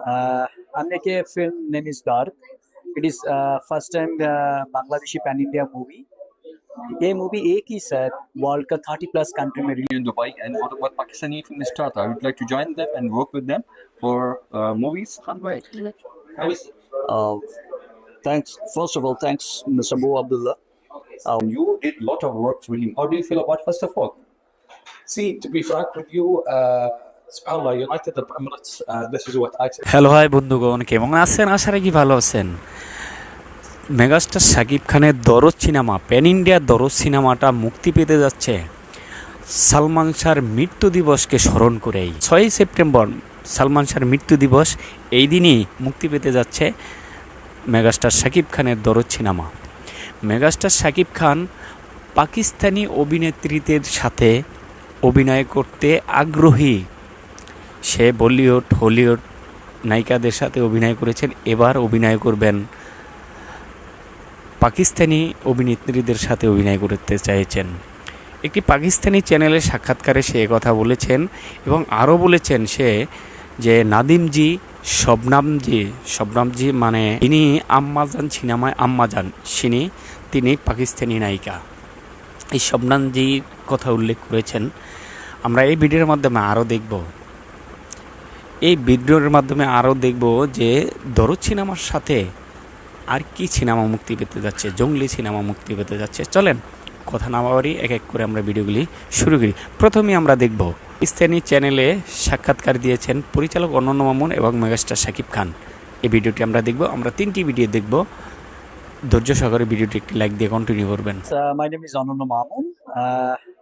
हमने के film name is Dark. It is first time Bangladeshi pan India movie. ये movie एक ही साथ वर्ल्ड का 30+ कंट्री में in Dubai, and what about Pakistani film starter? I would like to join them and work with them for movies. Right. How is Uh, Thanks. First of all, thanks, Mr. Abu Abdullah. you did a lot of work for him. How do you feel about first of all? See, to be frank with you, SubhanAllah, United Arab Emirates, this is what I said. Hello hi বন্ধুগণ, কেমন আছেন? আশা রাখি ভালো আছেন। Megastar Shakib খানের দরদ cinema, pan ইন্ডিয়ার দরদ সিনেমাটা মুক্তি পেতে যাচ্ছে সালমান শাহর মৃত্যু দিবসকে স্মরণ করেই। 6 সেপ্টেম্বর সালমান শাহর মৃত্যু দিবস, এই দিনই মুক্তি পেতে যাচ্ছে মেগাস্টার শাকিব খানের দরদ সিনেমা। মেগাস্টার শাকিব খান পাকিস্তানি অভিনেত্রীদের সাথে অভিনয় করতে আগ্রহী। সে বলিউড হলিউড নায়িকাদের সাথে অভিনয় করেছেন, এবার অভিনয় করবেন পাকিস্তানি অভিনেত্রীদের সাথে অভিনয় করতে চাইছেন। একটি পাকিস্তানি চ্যানেলের সাক্ষাৎকারে সে কথা বলেছেন এবং আরও বলেছেন সে যে নাদিমজি শবনামজি মানে তিনি আম্মাজান সিনেমায় আম্মাজান তিনি পাকিস্তানি নায়িকা, এই শবনামজির কথা উল্লেখ করেছেন। আমরা এই ভিডিওর মাধ্যমে আরও দেখব যে দরদ সিনেমার সাথে আর কি সিনেমা মুক্তি পেতে যাচ্ছে, জঙ্গলি সিনেমা মুক্তি পেতে যাচ্ছে। চলেন কথা না বাড়ি এক এক করে আমরা ভিডিওগুলি শুরু করি। প্রথমে আমরা দেখব পাকিস্তানি চ্যানেলে সাক্ষাৎকার দিয়েছেন পরিচালক অনন্য মামুন এবং মেগাস্টার শাকিব খান। এই ভিডিওটি আমরা দেখব, আমরা 3টি ভিডিও দেখব। ধৈর্য সহকারে ভিডিওটি একটি লাইক দিয়ে কন্টিনিউ করবেন। My name is Ananna Mamun.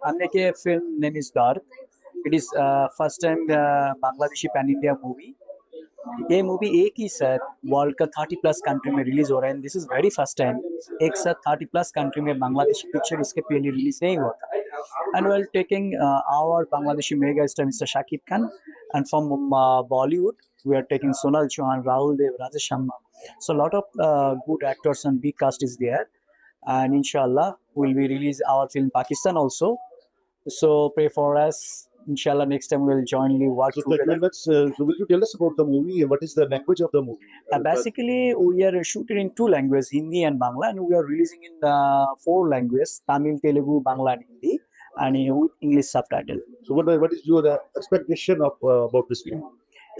हमने के film name is Dark. It is first time Bangladeshi pan India movie. ये मूवी एक ही साथ वर्ल्ड का 30+ कंट्री में रिलीज हो रहा है। This is very first time एक साथ 30+ कंट्री में बांग्लादेशी पिक्चर इसके पहले रिलीज नहीं हुआ था। And we are taking our Bangladeshi mega star mister Shakib Khan, and from Bollywood we are taking Sonal Chauhan, Rahul Dev, Rajesh Khanna. So a lot of good actors and big cast is there, and inshallah we'll be release our film Pakistan also. So pray for us. Inshallah, next time we'll jointly work together. So will you tell us about the movie and what is the language of the movie? Basically, we are shooting in 2 languages, Hindi and Bangla, and we are releasing in 4 languages: Tamil, Telugu, Bangla, and Hindi, and with English subtitle. So what is your expectation of about this film?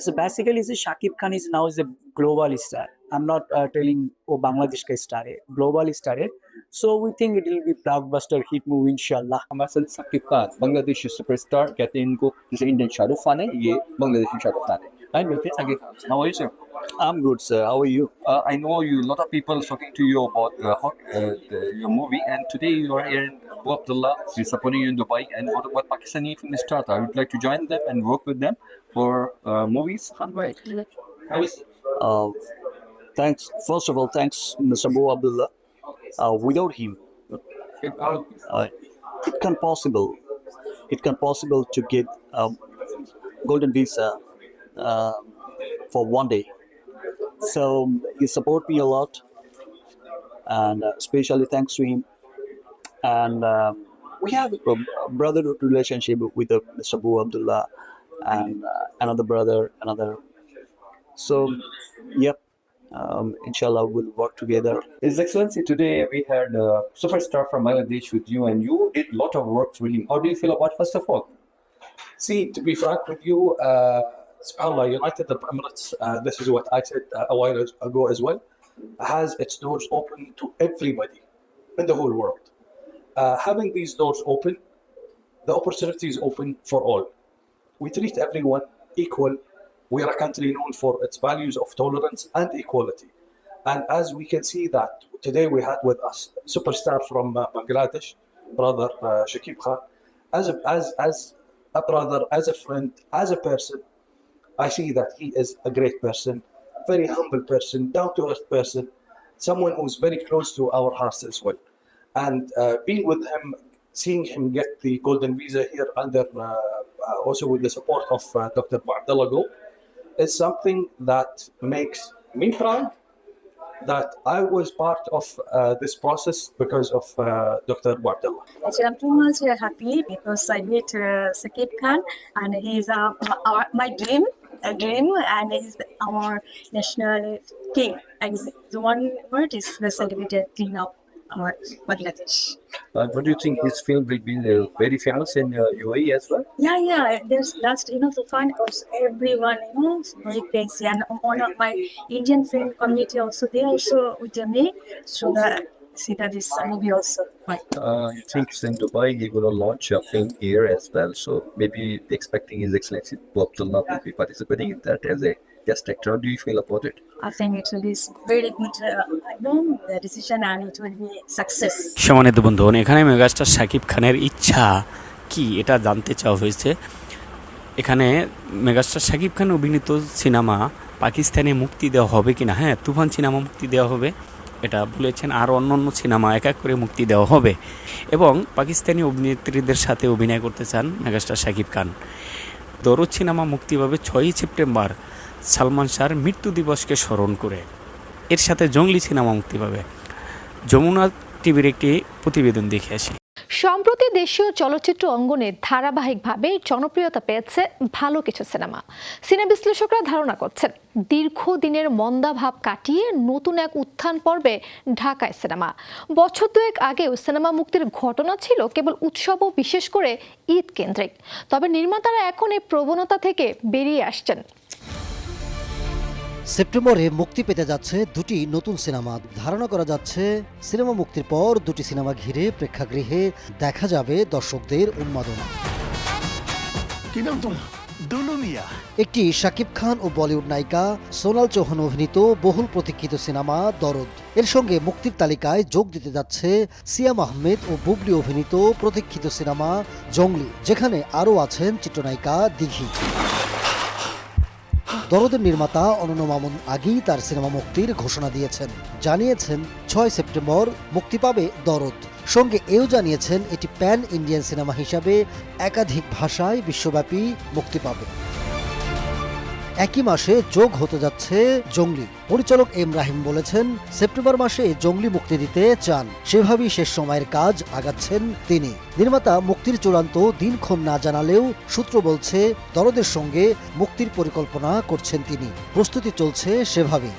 So basically, Shakib Khan is now a global star. I'm not telling Bangladesh ka star hai, global star hai. So we think it will be blockbuster hit movie inshallah. Masal Shakib Khan, Bangladeshi superstar, कहते हैं इनको जैसे Indian Shahrukh Khan है, ये बांग्लादेशी शाहरुख खान है। Right, okay, Shakib Khan. How are you, sir? I'm good, sir. How are you? I know you. A lot of people talking to you about your movie, and today you are here in Abu Abdullah. We're supporting you in Dubai, and what about Pakistani film starter? I would like to join them and work with them for movies. Right. How is Thanks. First of all, thanks, Mr. Abu Abdullah. Without him, it can possible to get golden visa for one day. So he support me a lot, and especially thanks to him. And we have a brotherhood relationship with Mr. Abu Abdullah and another brother. So, yep. Inshallah, we'll work together. His Excellency, today we had a superstar from Bangladesh with you, and you did a lot of work for him. How do you feel about first of all? See, to be frank with you, SubhanAllah, United Arab Emirates, this is what I said a while ago as well, has its doors open to everybody in the whole world. Having these doors open, the opportunity is open for all. We treat everyone equal. We are a country known for its values of tolerance and equality. And as we can see that today we had with us a superstar from Bangladesh, brother Shakib Khan, as a brother, as a friend, as a person, I see that he is a great person, very humble person, down-to-earth person, someone who's very close to our hearts as well. And being with him, seeing him get the golden visa here under also with the support of Dr. Abdullah Go, is something that makes me proud that I was part of this process because of Dr. Abdullah. Actually, I'm too much happy because I met Shakib Khan, and he's my dream. a dream, and it is our national king. And the one word is the celebrated king of our Bangladesh. What do you think his film will be very famous in UAE as well? Yeah. There's last, Tufan was everyone, very crazy. And one of my Indian friend community also, they also with me. So that see that this movie also. Right. You think in Dubai he's going to launch a film here as well? So maybe expecting His Excellency Abdullah will be participating in that as a guest actor. How do you feel about it? I think it will be very good, the decision, and it will be success. সম্মানিত বন্ধুগণ, এখানে megastar Shakib খানের ইচ্ছা কি এটা জানতে চাওয়া হয়েছে। এখানে মেগাস্টার শাকিব খান অভিনীত সিনেমা পাকিস্তানে মুক্তি দেওয়া হবে কিনা। হ্যাঁ, তুফান সিনেমা মুক্তি দেওয়া হবে এটা বলেছেন, আর অন্য সিনেমা এক এক করে মুক্তি দেওয়া হবে এবং পাকিস্তানি অভিনেত্রীদের সাথে অভিনয় করতে চান মেগাস্টার শাকিব খান। দরদ সিনেমা মুক্তি পাবে 6ই সেপ্টেম্বর সালমান শাহর মৃত্যু দিবসকে স্মরণ করে। এর সাথে জঙ্গলি সিনেমা মুক্তি পাবে। যমুনা টিভির একটি প্রতিবেদন দেখে আসি। সম্প্রতি দেশীয় চলচ্চিত্র অঙ্গনে ধারাবাহিকভাবে জনপ্রিয়তা পেয়েছে ভালো কিছু সিনেমা। সিনে বিশ্লেষকরা ধারণা করছেন দীর্ঘদিনের মন্দাভাব কাটিয়ে নতুন এক উত্থান পর্বে ঢাকায় সিনেমা। বছর দুয়েক আগেও সিনেমা মুক্তির ঘটনা ছিল কেবল উৎসব ও বিশেষ করে ঈদ কেন্দ্রিক। তবে নির্মাতারা এখন এই প্রবণতা থেকে বেরিয়ে আসছেন। সেপ্টেম্বরে মুক্তি পেতে যাচ্ছে দুটি নতুন সিনেমা। ধারণা করা যাচ্ছে সিনেমা মুক্তির পর দুটি সিনেমা ঘিরে প্রেক্ষাগৃহে দেখা যাবে দর্শকদের উন্মাদনা। একটি শাকিব খান ও বলিউড নায়িকা সোনাল চৌহান অভিনীত বহুল প্রতীক্ষিত সিনেমা দরদ। এর সঙ্গে মুক্তির তালিকায় যোগ দিতে যাচ্ছে সিয়াম আহমেদ ও বুবলি অভিনীত প্রতীক্ষিত সিনেমা জঙ্গলি, যেখানে আরও আছেন চিত্রনায়িকা দিঘি। দরদের নির্মাতা অনন্য মামুন আগেই তার সিনেমা মুক্তির ঘোষণা দিয়েছেন। জানিয়েছেন 6 সেপ্টেম্বর মুক্তি পাবে দরদ। সঙ্গে এও জানিয়েছেন এটি প্যান ইন্ডিয়ান সিনেমা হিসাবে একাধিক ভাষায় বিশ্বব্যাপী মুক্তি পাবে। একই মাসে যোগ হতে যাচ্ছে জঙ্গলি। পরিচালক এম রাহিম বলেছেন সেপ্টেম্বর মাসে জঙ্গলি মুক্তি দিতে চান, সেভাবেই শেষ সময়ের কাজ আগাচ্ছেন তিনি। নির্মাতা মুক্তির চূড়ান্ত দিনক্ষণ না জানালেও সূত্র বলছে দরদের সঙ্গে মুক্তির পরিকল্পনা করছেন তিনি। প্রস্তুতি চলছে সেভাবেই।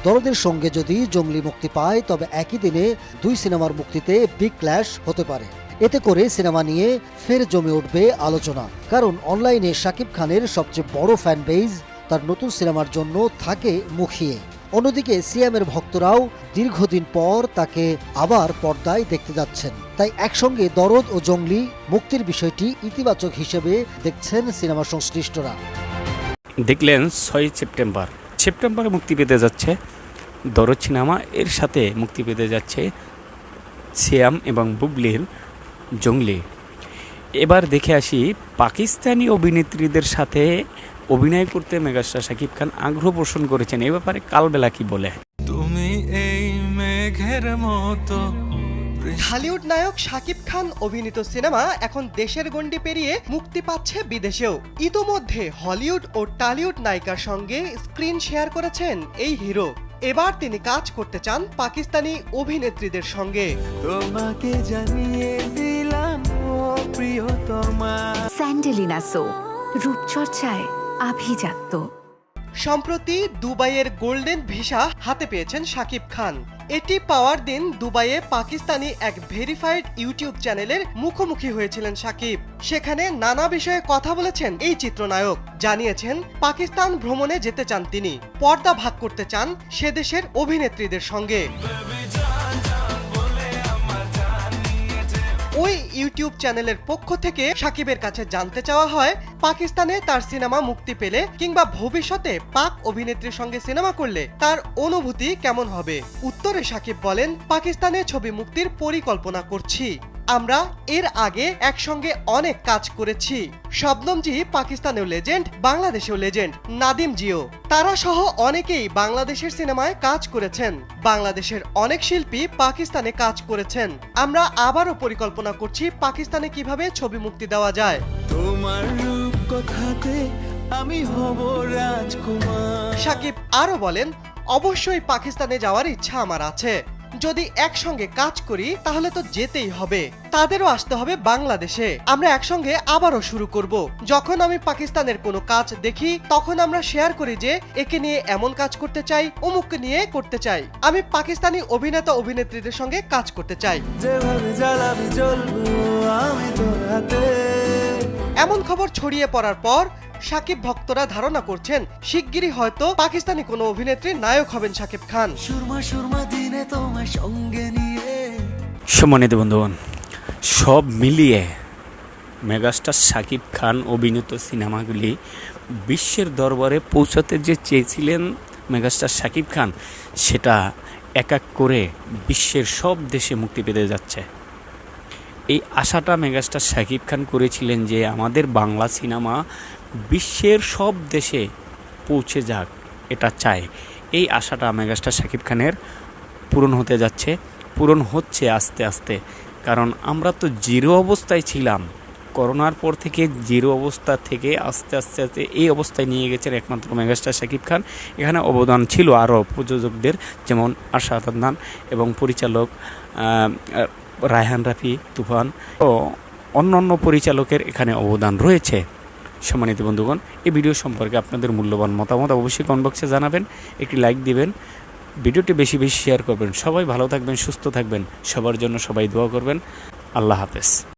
দরদের সঙ্গে যদি জঙ্গলি মুক্তি পায় তবে একই দিনে দুই সিনেমার মুক্তিতে বিগ ক্ল্যাশ হতে পারে। এতে করে সিনেমা নিয়ে ফের জমে উঠবে আলোচনা, কারণ অনলাইনে শাকিব খানের সবচেয়ে বড় ফ্যান বেজ তার নতুন সিনেমার জন্য থাকে মুখিয়ে। অন্যদিকে সিএমের ভক্তরাও দীর্ঘদিন পর তাকে আবার পর্দায় দেখতে যাচ্ছেন। তাই একসঙ্গে দরদ ও জঙ্গলি মুক্তির বিষয়টি ইতিবাচক হিসেবে দেখছেন সিনেমা সংশ্লিষ্টরা। দেখলেন 6 সেপ্টেম্বরে মুক্তি পেতে যাচ্ছে দরদ সিনেমা, এর সাথে মুক্তি পেতে যাচ্ছে সিয়াম এবং বুবলির জঙ্গলি। এবার দেখে আসি পাকিস্তানি অভিনেত্রীদের সাথে অভিনয় করতে মেগাস্টার শাকিব খান আগ্রহ পোষণ করেছেন। এ ব্যাপারে কালবেলা কি বলে। তুমি এই মেঘের মতো। হলিউড নায়ক শাকিব খান অভিনীত সিনেমা এখন দেশের গণ্ডি পেরিয়ে মুক্তি পাচ্ছে বিদেশেও। ইতোমধ্যে হলিউড ও টলিউড নায়িকার সঙ্গে স্ক্রিন শেয়ার করেছেন এই হিরো। এবার তিনি কাজ করতে চান পাকিস্তানি অভিনেত্রীদের সঙ্গে। তোমাকে জানিয়ে দিলাম ও প্রিয়তমা। স্যান্ডেলিনা সো, রূপচর্চায় আভিজাত্য। সম্প্রতি দুবাইয়ের গোল্ডেন ভিসা হাতে পেয়েছেন শাকিব খান। এটি পাওয়ার দিন দুবাইয়ে পাকিস্তানি এক ভেরিফাইড ইউটিউব চ্যানেলের মুখোমুখি হয়েছিলেন শাকিব। সেখানে নানা বিষয়ে কথা বলেছেন এই চিত্রনায়ক। জানিয়েছেন পাকিস্তান ভ্রমণে যেতে চান তিনি, পর্দা ভাগ করতে চান সে দেশের অভিনেত্রীদের সঙ্গে। ওই ইউটিউব চ্যানেলের পক্ষ থেকে শাকিবের কাছে জানতে চাওয়া হয় পাকিস্তানে তার সিনেমা মুক্তি পেলে কিংবা ভবিষ্যতে পাক অভিনেত্রীর সঙ্গে সিনেমা করলে তার অনুভূতি কেমন হবে। উত্তরে শাকিব বলেন, পাকিস্তানে ছবি মুক্তির পরিকল্পনা করছি। আমরা এর আগে একসঙ্গে অনেক কাজ করেছি। শবনম জি পাকিস্তানেও লেজেন্ড, বাংলাদেশেও লেজেন্ড, নাদিম জিও, তারা সহ অনেকেই বাংলাদেশের সিনেমায় কাজ করেছেন। বাংলাদেশের অনেক শিল্পী পাকিস্তানে কাজ করেছেন। আমরা আবারও পরিকল্পনা করছি পাকিস্তানে কিভাবে ছবি মুক্তি দেওয়া যায়। তোমার রূপকথাতে আমি হব রাজকুমার। শাকিব আরো বলেন, অবশ্যই পাকিস্তানে যাওয়ার ইচ্ছা আমার আছে। যদি একসঙ্গে কাজ করি তাহলে তো যেতেই হবে, তাদেরও আসতে হবে বাংলাদেশে। আমরা একসঙ্গে আবারও শুরু করব। যখন আমি পাকিস্তানের কোনো কাজ দেখি তখন আমরা শেয়ার করি যে একে নিয়ে এমন কাজ করতে চাই, অমুককে নিয়ে করতে চাই। আমি পাকিস্তানি অভিনেতা অভিনেত্রীদের সঙ্গে কাজ করতে চাই। যেভাবে জ্বালাবি জ্বলবো আমি তোর হাতে। এমন খবর ছড়িয়ে পড়ার পর শাকিব ভক্তরা ধারণা করছেন শিগগিরই হয়তো পাকিস্তানি কোনো অভিনেত্রীর নায়ক হবেন শাকিব খান। সুরমা সুরমা দিনে তোমার সঙ্গে নিয়ে। সম্মানিত বন্ধুগণ, সব মিলিয়ে মেগাস্টার শাকিব খান অভিনীত সিনেমাগুলি বিশ্বের দরবারে পৌঁছাতে যে চেয়েছিলেন মেগাস্টার শাকিব খান, সেটা এক এক করে বিশ্বের সব দেশে মুক্তি পেতে যাচ্ছে। এই আশাটা মেগাস্টার শাকিব খান করেছিলেন যে আমাদের বাংলা সিনেমা বিশ্বের সব দেশে পৌঁছে যাক, এটা চায়। এই আশাটা মেগাস্টার শাকিব খানের পূরণ হতে যাচ্ছে, পূরণ হচ্ছে আস্তে আস্তে। কারণ আমরা তো জিরো অবস্থায় ছিলাম, করোনার পর থেকে জিরো অবস্থা থেকে আস্তে আস্তে আস্তে এই অবস্থায় নিয়ে গেছেন একমাত্র মেগাস্টার শাকিব খান। এখানে অবদান ছিল আরও প্রযোজকদের, যেমন আরশাদ আদনান এবং পরিচালক রায়হান রাফি, তুফান ও অন্যান্য পরিচালকের এখানে অবদান রয়েছে। সম্মানিত বন্ধুগণ, এই ভিডিও সম্পর্কে আপনাদের মূল্যবান মতামত অবশ্যই কমেন্ট বক্সে জানাবেন, একটি লাইক দিবেন, ভিডিওটি বেশি বেশি শেয়ার করবেন। সবাই ভালো থাকবেন, সুস্থ থাকবেন, সবার জন্য সবাই দোয়া করবেন। আল্লাহ হাফেজ।